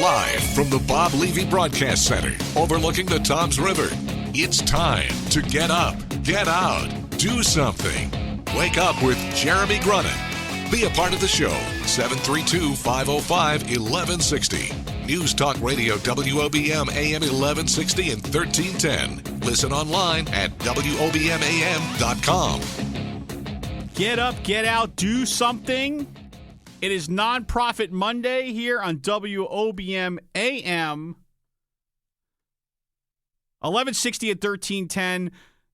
Live from the Bob Levy Broadcast Center overlooking the Toms River, it's time to get up, get out, do something. Wake up with Jeremy Grunin. Be a part of the show, 732-505-1160. News Talk Radio WOBM AM 1160 and 1310. Listen online at WOBMAM.com. Get up, get out, do something. It is Nonprofit Monday here on WOBM AM 1160 and 1310,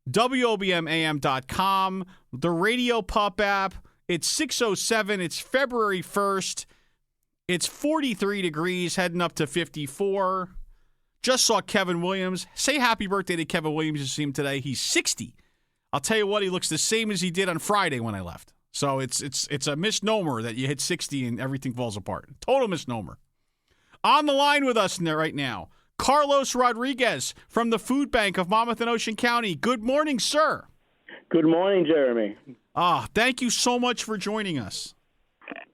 WOBMAM.com, the Radio Pup app. It's 6:07. It's February 1st. It's 43 degrees, heading up to 54. Just saw Kevin Williams. Say happy birthday to Kevin Williams. You see him today. He's 60. I'll tell you what, he looks the same as he did on Friday when I left. So it's a misnomer that you hit 60 and everything falls apart. Total misnomer. On the line with us right now, Carlos Rodriguez from the Foodbank of Monmouth and Ocean County. Good morning, sir. Good morning, Jeremy. Thank you so much for joining us.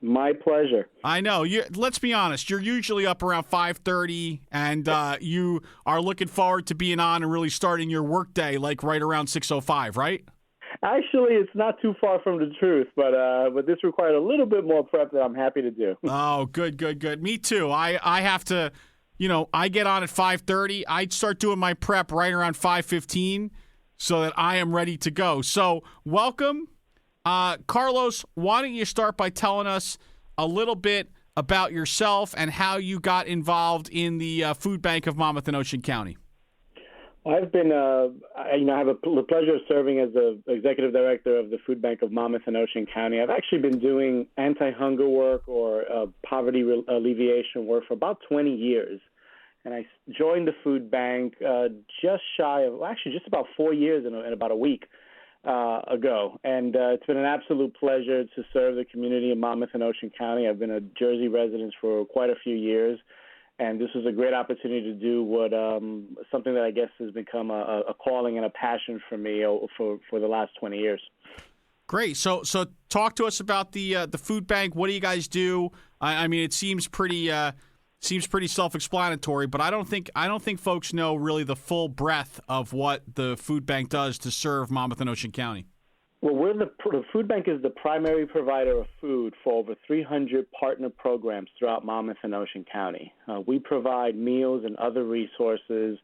My pleasure. I know. Let's be honest. You're usually up around 5:30, and you are looking forward to being on and really starting your workday like right around 6:05, right? Actually, it's not too far from the truth, but this required a little bit more prep that I'm happy to do. Oh, good. Me too. I have to, I get on at 5:30. I start doing my prep right around 5:15 so that I am ready to go. So welcome. Carlos, why don't you start by telling us a little bit about yourself and how you got involved in the Foodbank of Monmouth and Ocean County? I've been, I have the pleasure of serving as the executive director of the Foodbank of Monmouth and Ocean County. I've actually been doing anti-hunger work or poverty alleviation work for about 20 years. And I joined the food bank just about 4 years in about a week ago. And it's been an absolute pleasure to serve the community in Monmouth and Ocean County. I've been a Jersey resident for quite a few years. And this was a great opportunity to do something that I guess has become a calling and a passion for me for the last 20 years. Great. So talk to us about the food bank. What do you guys do? I mean, it seems pretty self-explanatory, but I don't think folks know really the full breadth of what the food bank does to serve Monmouth and Ocean County. Well, the food bank is the primary provider of food for over 300 partner programs throughout Monmouth and Ocean County. We provide meals and other resources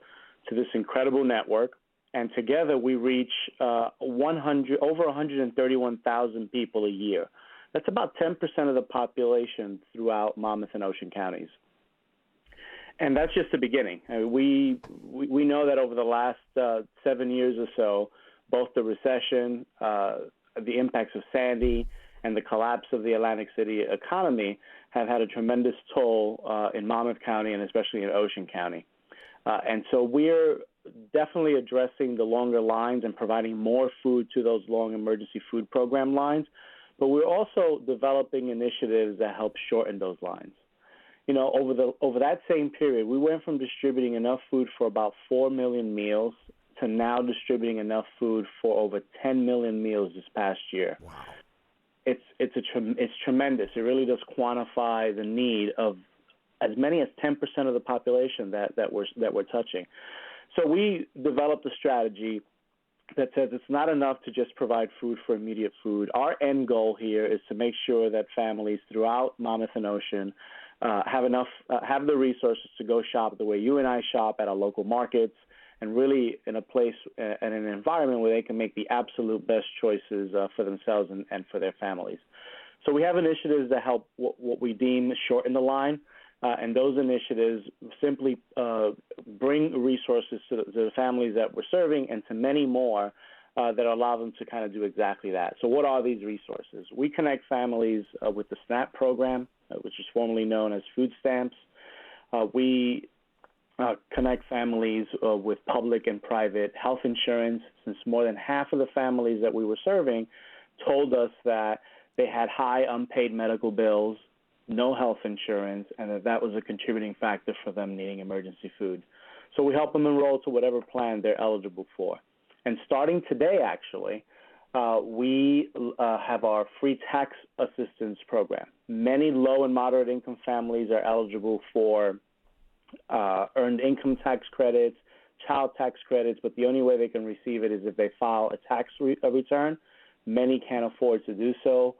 to this incredible network, and together we reach over 131,000 people a year. That's about 10% of the population throughout Monmouth and Ocean counties. And that's just the beginning. We know that over the last 7 years or so, both the recession, the impacts of Sandy, and the collapse of the Atlantic City economy have had a tremendous toll in Monmouth County and especially in Ocean County. And so we're definitely addressing the longer lines and providing more food to those long emergency food program lines. But we're also developing initiatives that help shorten those lines. Over that same period, we went from distributing enough food for about 4 million meals to now distributing enough food for over 10 million meals this past year. Wow. It's tremendous. It really does quantify the need of as many as 10% of the population that we're touching. So we developed a strategy that says it's not enough to just provide food for immediate food. Our end goal here is to make sure that families throughout Monmouth and Ocean have the resources to go shop the way you and I shop at our local markets, and really in a place and an environment where they can make the absolute best choices for themselves and for their families. So we have initiatives that help what we deem shorten the line, and those initiatives simply bring resources to the families that we're serving and to many more that allow them to kind of do exactly that. So what are these resources? We connect families with the SNAP program, which is formerly known as food stamps. We connect families with public and private health insurance, since more than half of the families that we were serving told us that they had high unpaid medical bills, no health insurance, and that was a contributing factor for them needing emergency food. So we help them enroll to whatever plan they're eligible for. And starting today, actually, we have our free tax assistance program. Many low and moderate income families are eligible for earned income tax credits, child tax credits, but the only way they can receive it is if they file a tax return. Many can't afford to do so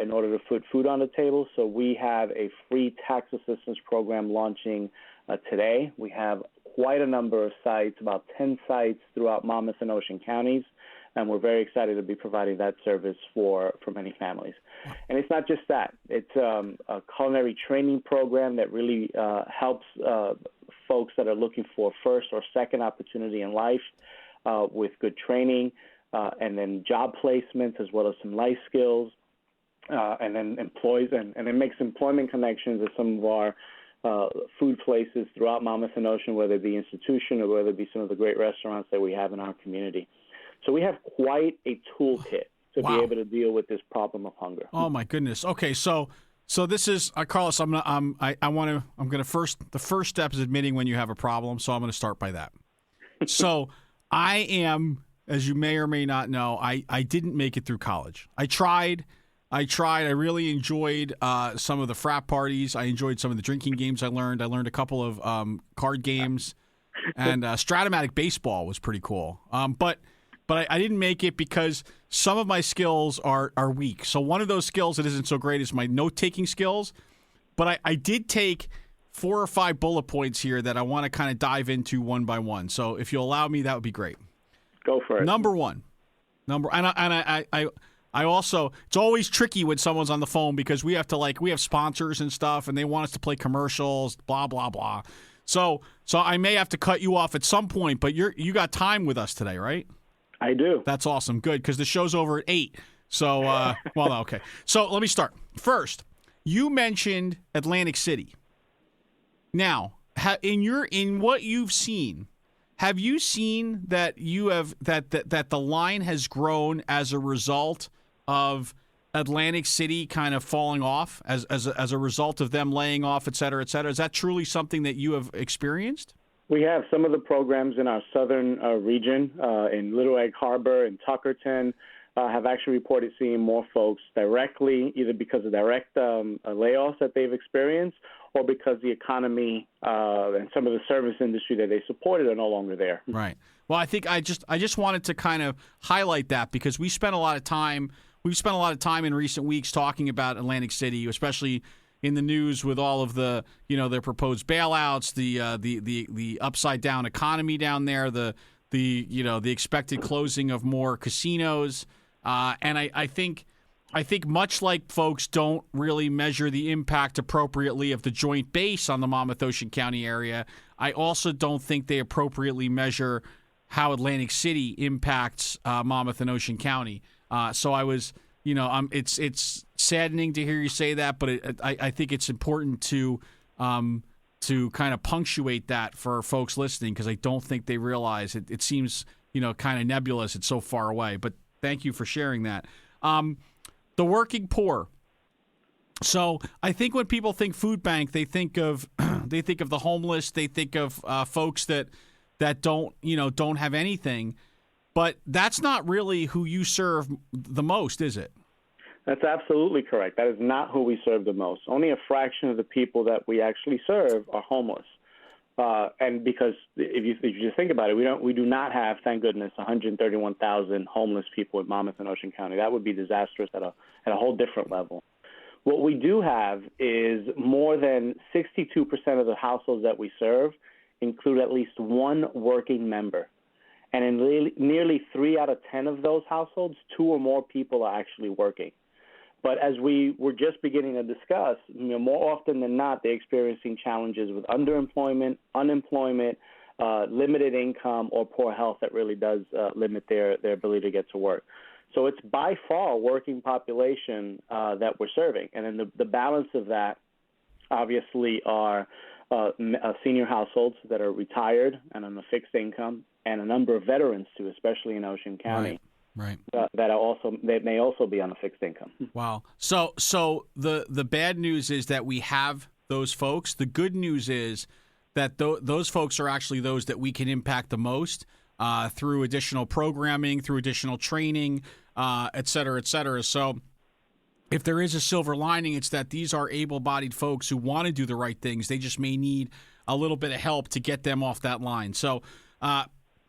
in order to put food on the table. So we have a free tax assistance program launching today. We have quite a number of sites, about 10 sites throughout Monmouth and Ocean counties, and we're very excited to be providing that service for many families. And it's not just that. It's a culinary training program that really helps folks that are looking for first or second opportunity in life with good training, and then job placements as well as some life skills, and then employs, and it makes employment connections at some of our food places throughout Monmouth and Ocean, whether it be institution or whether it be some of the great restaurants that we have in our community. So we have quite a toolkit to be able to deal with this problem of hunger. Oh my goodness. Okay, so this is Carlos. The first step is admitting when you have a problem. So I'm going to start by that. So I am, as you may or may not know, I didn't make it through college. I tried. I really enjoyed some of the frat parties. I enjoyed some of the drinking games I learned. I learned a couple of card games, and Stratomatic baseball was pretty cool. But I didn't make it because some of my skills are weak. So one of those skills that isn't so great is my note-taking skills. But I did take 4 or 5 bullet points here that I want to kind of dive into one by one. So if you'll allow me, that would be great. Go for it. Number one. I also, it's always tricky when someone's on the phone because we have sponsors and stuff, and they want us to play commercials, blah, blah, blah. So I may have to cut you off at some point, but you got time with us today, right? I do. That's awesome. Good, because the show's over at 8. So, okay. So let me start. First, you mentioned Atlantic City. Now, in what you've seen, have you seen that that the line has grown as a result of Atlantic City kind of falling off as a result of them laying off, et cetera, et cetera? Is that truly something that you have experienced? We have some of the programs in our southern region, in Little Egg Harbor and Tuckerton, have actually reported seeing more folks directly, either because of direct layoffs that they've experienced or because the economy and some of the service industry that they supported are no longer there. Right. Well, I think I just wanted to kind of highlight that because we've spent a lot of time in recent weeks talking about Atlantic City, especially in the news with all of the, their proposed bailouts, the upside down economy down there, the expected closing of more casinos, and I think much like folks don't really measure the impact appropriately of the Joint Base on the Monmouth Ocean County area, I also don't think they appropriately measure how Atlantic City impacts Monmouth and Ocean County. So I was, it's saddening to hear you say that, but I think it's important to kind of punctuate that for folks listening because I don't think they realize it. It seems, kind of nebulous. It's so far away. But thank you for sharing that. The working poor. So I think when people think Foodbank, they think of the homeless. They think of folks that don't have anything. But that's not really who you serve the most, is it? That's absolutely correct. That is not who we serve the most. Only a fraction of the people that we actually serve are homeless. And because if you think about it, we do not have, thank goodness, 131,000 homeless people in Monmouth and Ocean County. That would be disastrous at a whole different level. What we do have is more than 62% of the households that we serve include at least one working member. And in nearly 3 out of 10 of those households, 2 or more people are actually working. But as we were just beginning to discuss, more often than not, they're experiencing challenges with underemployment, unemployment, limited income, or poor health that really does limit their ability to get to work. So it's by far a working population that we're serving. And then the balance of that obviously are senior households that are retired and on a fixed income, and a number of veterans too, especially in Ocean County. Right. That may also be on a fixed income. Wow. So the bad news is that we have those folks. The good news is that those folks are actually those that we can impact the most through additional programming, through additional training, et cetera, et cetera. So if there is a silver lining, it's that these are able-bodied folks who want to do the right things. They just may need a little bit of help to get them off that line. So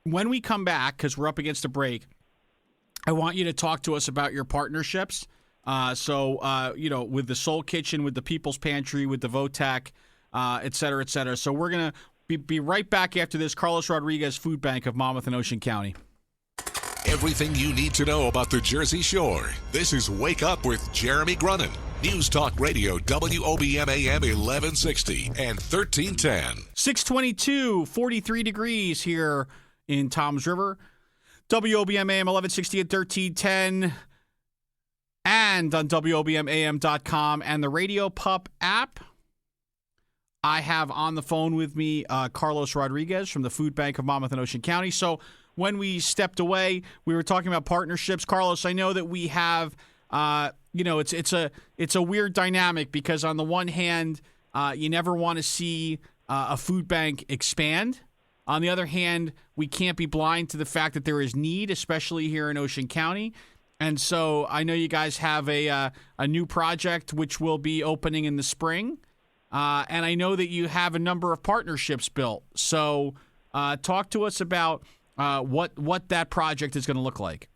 when we come back, because we're up against a break, I want you to talk to us about your partnerships. With the Soul Kitchen, with the People's Pantry, with the Votech, et cetera, et cetera. So we're going to be right back after this. Carlos Rodriguez, Foodbank of Monmouth and Ocean County. Everything you need to know about the Jersey Shore. This is Wake Up with Jeremy Grunin. News Talk Radio, WOBM AM 1160 and 1310. 622, 43 degrees here in Toms River. WOBM AM 1160 and 1310. And on WOBMAM.com and the Radio Pup app. I have on the phone with me Carlos Rodriguez from the Food Bank of Monmouth and Ocean County. So when we stepped away, we were talking about partnerships. Carlos, I know that we have, it's a weird dynamic because on the one hand, you never want to see a food bank expand. On the other hand, we can't be blind to the fact that there is need, especially here in Ocean County. And so I know you guys have a new project which will be opening in the spring. And I know that you have a number of partnerships built. So talk to us about what that project is going to look like.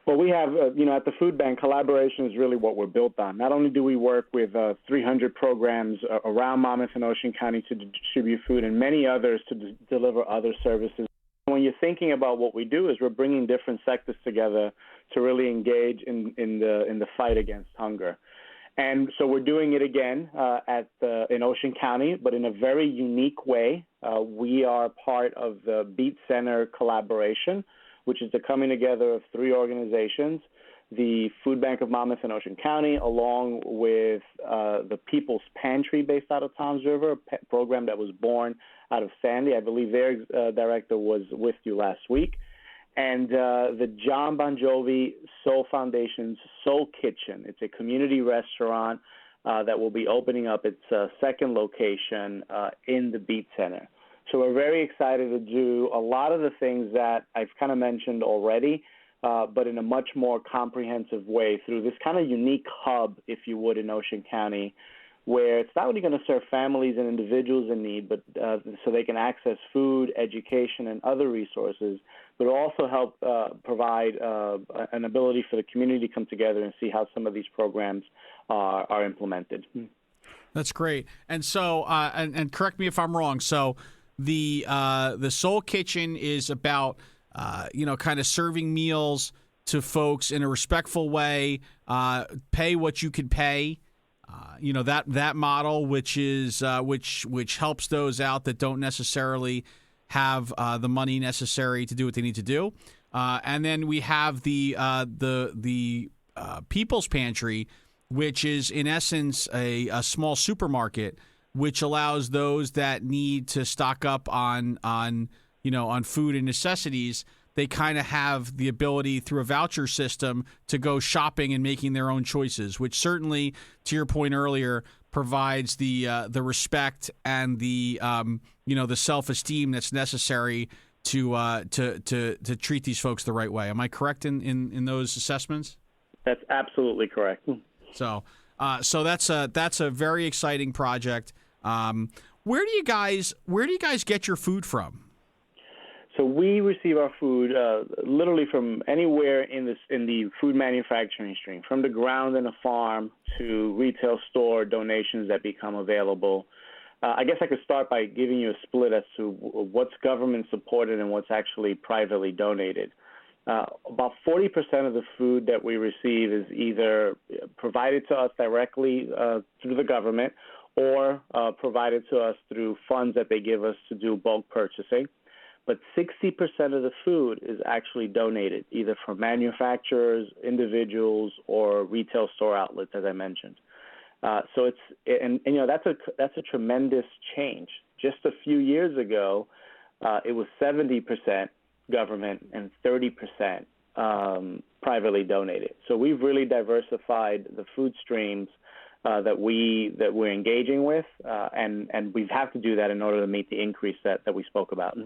Well, we have, at the Food Bank, collaboration is really what we're built on. Not only do we work with 300 programs around Monmouth and Ocean County to distribute food and many others to deliver other services. When you're thinking about what we do is we're bringing different sectors together to really engage in the fight against hunger. And so we're doing it again in Ocean County, but in a very unique way. We are part of the Beat Center collaboration, which is the coming together of three organizations, the Food Bank of Monmouth and Ocean County, along with the People's Pantry based out of Toms River, a program that was born out of Sandy. I believe their director was with you last week. And the John Bon Jovi Soul Foundation's Soul Kitchen. It's a community restaurant that will be opening up its second location in the Beat Center. So we're very excited to do a lot of the things that I've kind of mentioned already, but in a much more comprehensive way through this kind of unique hub, if you would, in Ocean County, where it's not only going to serve families and individuals in need, but so they can access food, education, and other resources, but also help provide an ability for the community to come together and see how some of these programs are implemented. That's great. And so, and correct me if I'm wrong. So, the Soul Kitchen is about kind of serving meals to folks in a respectful way. Pay what you could pay. That model, which is which helps those out that don't necessarily have the money necessary to do what they need to do. And then we have the People's Pantry, which is in essence a small supermarket, which allows those that need to stock up on food and necessities. They kind of have the ability through a voucher system to go shopping and making their own choices, which certainly, to your point earlier, provides the respect and the self-esteem that's necessary to treat these folks the right way. Am I correct in those assessments? That's absolutely correct. So that's a very exciting project. Where do you guys get your food from? So we receive our food literally from anywhere in the food manufacturing stream, from the ground in a farm to retail store donations that become available. I guess I could start by giving you a split as to what's government supported and what's actually privately donated. About 40% of the food that we receive is either provided to us directly through the government or provided to us through funds that they give us to do bulk purchasing. But 60% of the food is actually donated, either from manufacturers, individuals, or retail store outlets, as I mentioned. So that's a tremendous change. Just a few years ago, it was 70% government and 30% privately donated. So we've really diversified the food streams that we're engaging with, and we have to do that in order to meet the increase that we spoke about.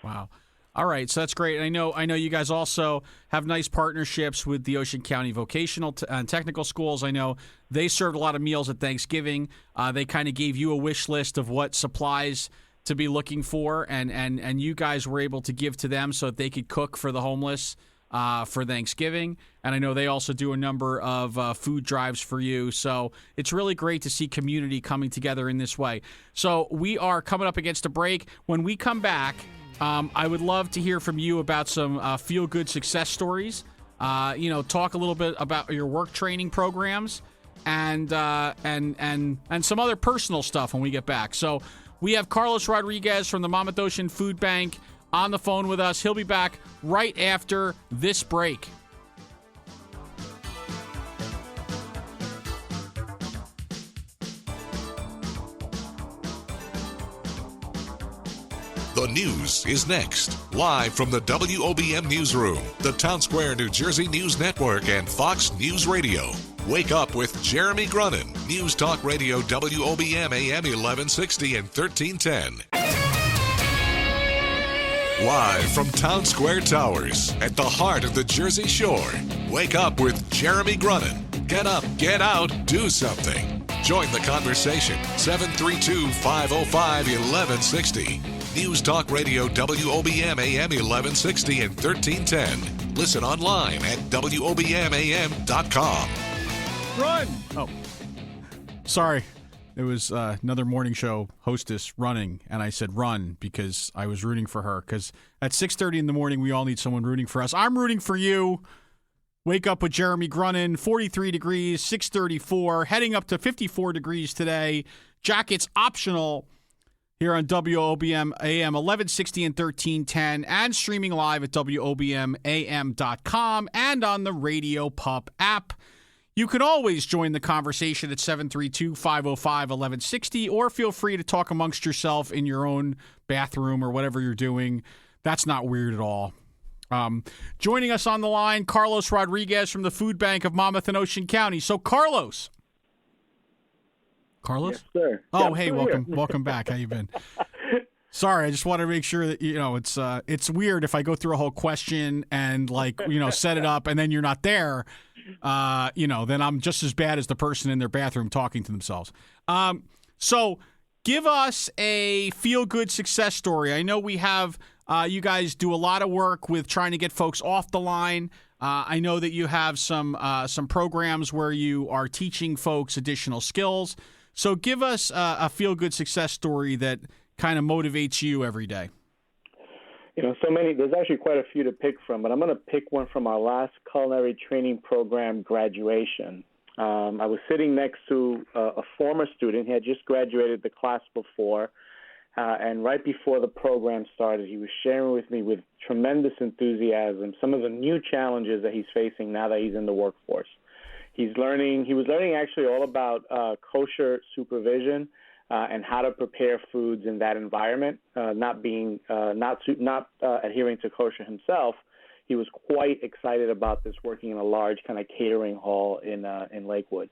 Wow. All right, so that's great. And I know you guys also have nice partnerships with the Ocean County Vocational and Technical Schools. I know they served a lot of meals at Thanksgiving. They kind of gave you a wish list of what supplies to be looking for, and you guys were able to give to them so that they could cook for the homeless for Thanksgiving. And I know they also do a number of food drives for you. So it's really great to see community coming together in this way. So we are coming up against a break. When we come back, I would love to hear from you about some feel-good success stories. Talk a little bit about your work training programs and some other personal stuff when we get back. So we have Carlos Rodriguez from the Monmouth Ocean Foodbank on the phone with us. He'll be back right after this break. The news is next. Live from the WOBM Newsroom, the Town Square, New Jersey News Network, and Fox News Radio. Wake up with Jeremy Grunin. News Talk Radio WOBM AM 1160 and 1310. Live from Town Square Towers at the heart of the Jersey Shore. Wake up with Jeremy Grunin. Get up, get out, do something. Join the conversation. 732-505-1160. News Talk Radio WOBM AM 1160 and 1310. Listen online at WOBMAM.com. Run! Oh, sorry. It was another morning show hostess running, and I said run because I was rooting for her. Because at 6:30 in the morning, we all need someone rooting for us. I'm rooting for you. Wake up with Jeremy Grunin, 43 degrees, 634, heading up to 54 degrees today. Jackets optional here on WOBM AM 1160 and 1310, and streaming live at WOBMAM.com and on the Radio Pup app. You can always join the conversation at 732-505-1160, or feel free to talk amongst yourself in your own bathroom or whatever you're doing. That's not weird at all. Joining us on the line, Carlos Rodriguez from the Foodbank of Monmouth and Ocean County. So, Carlos? Yes, sir. Oh, yeah, hey, welcome back. How you been? Sorry, I just want to make sure that it's weird if I go through a whole question and set it up and then you're not there. Then I'm just as bad as the person in their bathroom talking to themselves. So give us a feel-good success story. I know we have you guys do a lot of work with trying to get folks off the line. I know that you have some programs where you are teaching folks additional skills. So give us a feel-good success story that kind of motivates you every day. So many. There's actually quite a few to pick from, but I'm going to pick one from our last culinary training program graduation. I was sitting next to a former student. He had just graduated the class before, and right before the program started, he was sharing with me with tremendous enthusiasm some of the new challenges that he's facing now that he's in the workforce. He was learning actually all about kosher supervision and how to prepare foods in that environment. Not adhering to kosher himself, he was quite excited about this, working in a large kind of catering hall in Lakewood.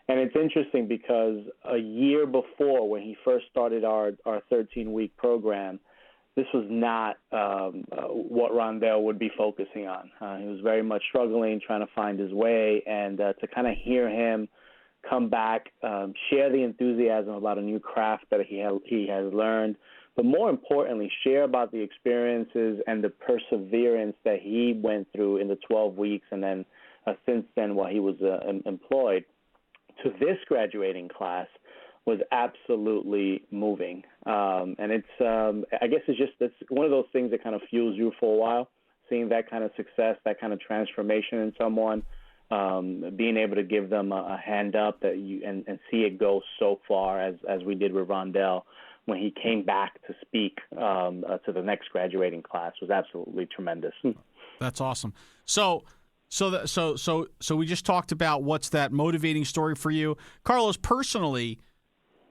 And it's interesting because a year before, when he first started our 13-week program, this was not what Rondell would be focusing on. He was very much struggling, trying to find his way, and to kind of hear him come back, share the enthusiasm about a new craft that he has learned, but more importantly, share about the experiences and the perseverance that he went through in the 12 weeks and then since then while he was employed to this graduating class was absolutely moving. And it's, I guess it's one of those things that kind of fuels you for a while, seeing that kind of success, that kind of transformation in someone, being able to give them a hand up and see it go so far as we did with Rondell when he came back to speak to the next graduating class was absolutely tremendous. That's awesome. So we just talked about what's that motivating story for you. Carlos, personally,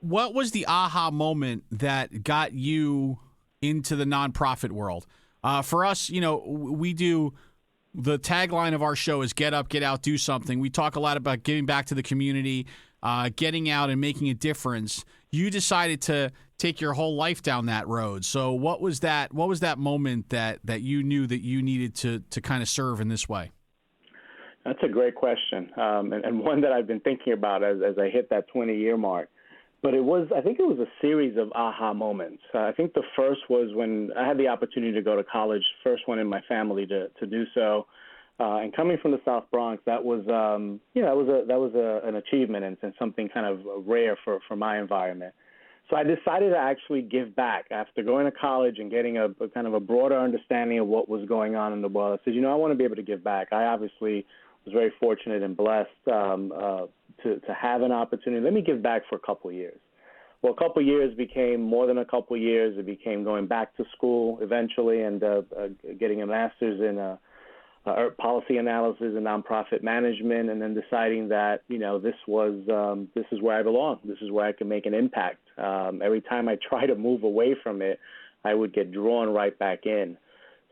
what was the aha moment that got you into the nonprofit world? For us, we do the tagline of our show is get up, get out, do something. We talk a lot about giving back to the community, getting out and making a difference. You decided to take your whole life down that road. So what was that moment that you knew that you needed to kind of serve in this way? That's a great question, and one that I've been thinking about as I hit that 20-year mark. But I think it was a series of aha moments. I think the first was when I had the opportunity to go to college, first one in my family to do so. And coming from the South Bronx, that was an achievement and something kind of rare for my environment. So I decided to actually give back after going to college and getting a kind of a broader understanding of what was going on in the world. I said, I want to be able to give back. I obviously was very fortunate and blessed to have an opportunity. Let me give back for a couple of years. Well, a couple of years became more than a couple of years. It became going back to school eventually and getting a master's in policy analysis and nonprofit management, and then deciding that this is where I belong. This is where I can make an impact. Every time I try to move away from it, I would get drawn right back in.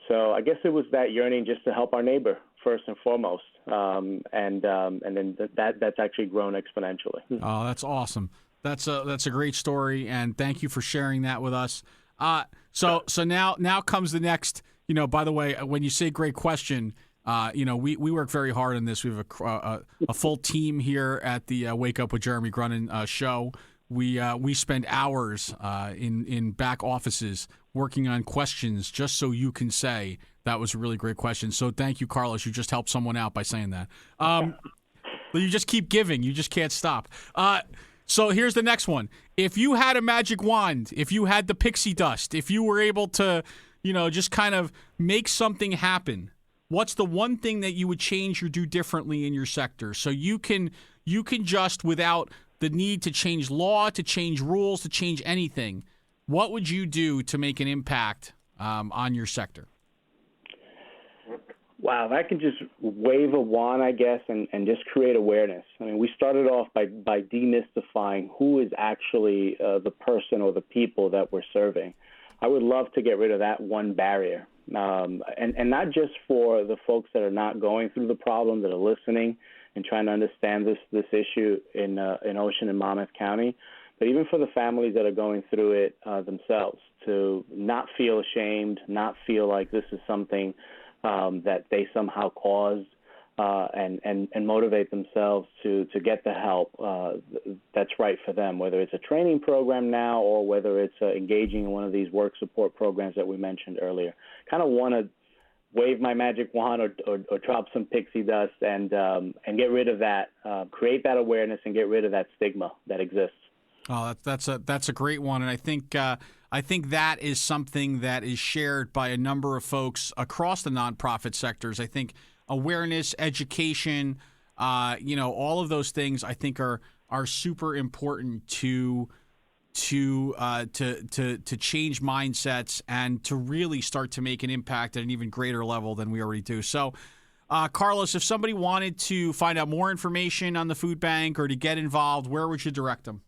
So I guess it was that yearning just to help our neighbor first and foremost, and then that's actually grown exponentially. Oh, that's awesome. That's a great story, and thank you for sharing that with us. So now comes the next. By the way, when you say great question, we work very hard on this. We have a full team here at the Wake Up with Jeremy Grunin show. We spend hours in back offices working on questions just so you can say that was a really great question. So thank you, Carlos. You just helped someone out by saying that. You just keep giving. You just can't stop. So here's the next one. If you had a magic wand, if you had the pixie dust, if you were able to, just kind of make something happen, what's the one thing that you would change or do differently in your sector? So you can just, without the need to change law, to change rules, to change anything, what would you do to make an impact on your sector? Wow, if I could just wave a wand, I guess, and just create awareness. I mean, we started off by demystifying who is actually the person or the people that we're serving. I would love to get rid of that one barrier, and not just for the folks that are not going through the problem, that are listening and trying to understand this issue in Ocean and Monmouth County, but even for the families that are going through it themselves, to not feel ashamed, not feel like this is something that they somehow caused, and motivate themselves to get the help that's right for them, whether it's a training program now or whether it's engaging in one of these work support programs that we mentioned earlier. Kind of want to wave my magic wand or drop some pixie dust and get rid of that, create that awareness and get rid of that stigma that exists. Oh, that's a great one, and I think that is something that is shared by a number of folks across the nonprofit sectors. I think awareness, education, all of those things I think are super important to change mindsets and to really start to make an impact at an even greater level than we already do. So, Carlos, if somebody wanted to find out more information on the food bank or to get involved, where would you direct them?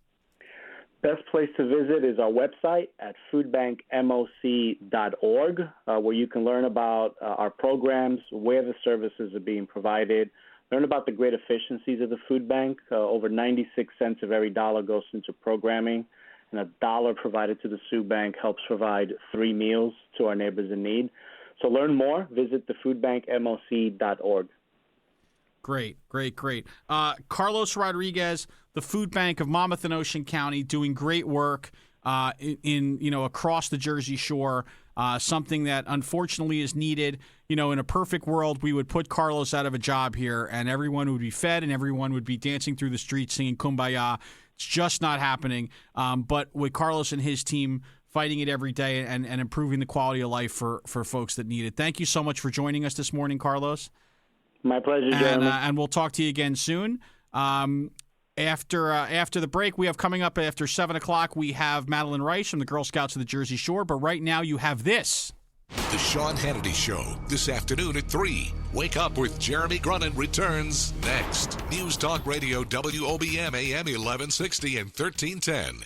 Best place to visit is our website at foodbankmoc.org, where you can learn about our programs, where the services are being provided, learn about the great efficiencies of the food bank. Over 96 cents of every dollar goes into programming, and a dollar provided to the food bank helps provide 3 meals to our neighbors in need. So learn more, visit thefoodbankmoc.org. Great. Carlos Rodriguez, the Food Bank of Monmouth and Ocean County, doing great work in across the Jersey Shore. Something that unfortunately is needed. In a perfect world, we would put Carlos out of a job here, and everyone would be fed, and everyone would be dancing through the streets singing "Kumbaya." It's just not happening. But with Carlos and his team fighting it every day and improving the quality of life for folks that need it. Thank you so much for joining us this morning, Carlos. My pleasure, Jeremy. And we'll talk to you again soon. After the break, we have coming up after 7 o'clock, we have Madeline Rice from the Girl Scouts of the Jersey Shore. But right now, you have this. The Sean Hannity Show, this afternoon at 3. Wake Up with Jeremy Grunin returns next. News Talk Radio, WOBM AM 1160 and 1310.